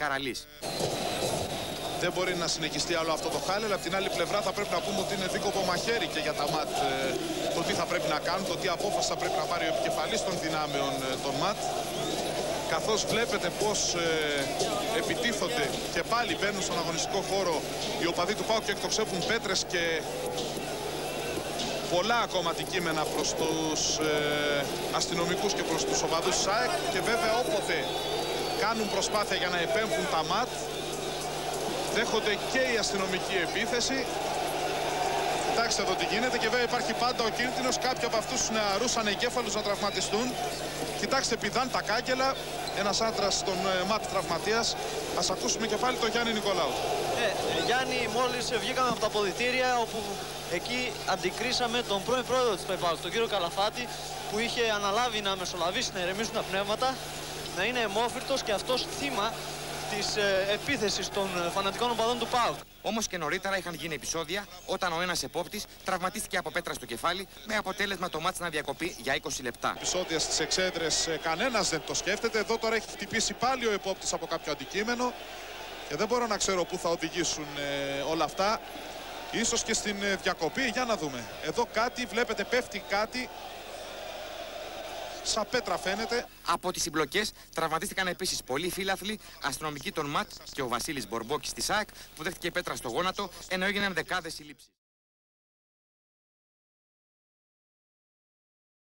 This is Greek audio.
Καραλής. Δεν μπορεί να συνεχιστεί άλλο αυτό το χάλι, αλλά από την άλλη πλευρά θα πρέπει να πούμε ότι είναι δίκοπο μαχαίρι και για τα ΜΑΤ το τι θα πρέπει να κάνουν, το τι απόφαση θα πρέπει να πάρει ο επικεφαλής των δυνάμεων των ΜΑΤ. Καθώς βλέπετε πως επιτίθονται και πάλι μπαίνουν στον αγωνιστικό χώρο οι οπαδοί του ΠΑΟΚ και εκτοξεύουν πέτρες και πολλά ακόμα αντικείμενα προς τους αστυνομικούς και προς τους οπαδούς της ΑΕΚ, και βέβαια όποτε κάνουν προσπάθεια για να επέμβουν τα ΜΑΤ δέχονται και η αστυνομική επίθεση. Κοιτάξτε εδώ τι γίνεται, και βέβαια υπάρχει πάντα ο κίνδυνος κάποιοι από αυτούς τους νεαρούς ανεγκέφαλους να τραυματιστούν. Κοιτάξτε, πηδάν τα κάγκελα, ένας άντρας των ΜΑΤ τραυματίας. Ας ακούσουμε και πάλι τον Γιάννη Νικολάου. Γιάννη, μόλις βγήκαμε από τα αποδυτήρια, όπου εκεί αντικρίσαμε τον πρώην πρόεδρο της ΠΑΟΚ, τον κύριο Καλαφάτη, που είχε αναλάβει να μεσολαβήσει, να ηρεμήσουν τα πνεύματα, να είναι αιμόφυρτος και αυτός θύμα της επίθεσης των φανατικών οπαδών του ΠΑΟΚ. Όμως και νωρίτερα είχαν γίνει επεισόδια όταν ο ένας επόπτης τραυματίστηκε από πέτρα στο κεφάλι, με αποτέλεσμα το μάτς να διακοπεί για 20 λεπτά. Επεισόδια στις εξέδρες κανένας δεν το σκέφτεται. Εδώ τώρα έχει χτυπήσει πάλι ο επόπτης από κάποιο αντικείμενο και δεν μπορώ να ξέρω πού θα οδηγήσουν όλα αυτά. Ίσως και στην διακοπή. Για να δούμε. Εδώ κάτι, βλέπετε, πέφτει κάτι. Σαν πέτρα φαίνεται. Από τις συμπλοκές τραυματίστηκαν επίσης πολλοί φίλαθλοι, αστυνομικοί των ΜΑΤ και ο Βασίλης Μπορμπόκης της ΑΕΚ, που δέχτηκε πέτρα στο γόνατο, ενώ έγιναν δεκάδες συλλήψεις.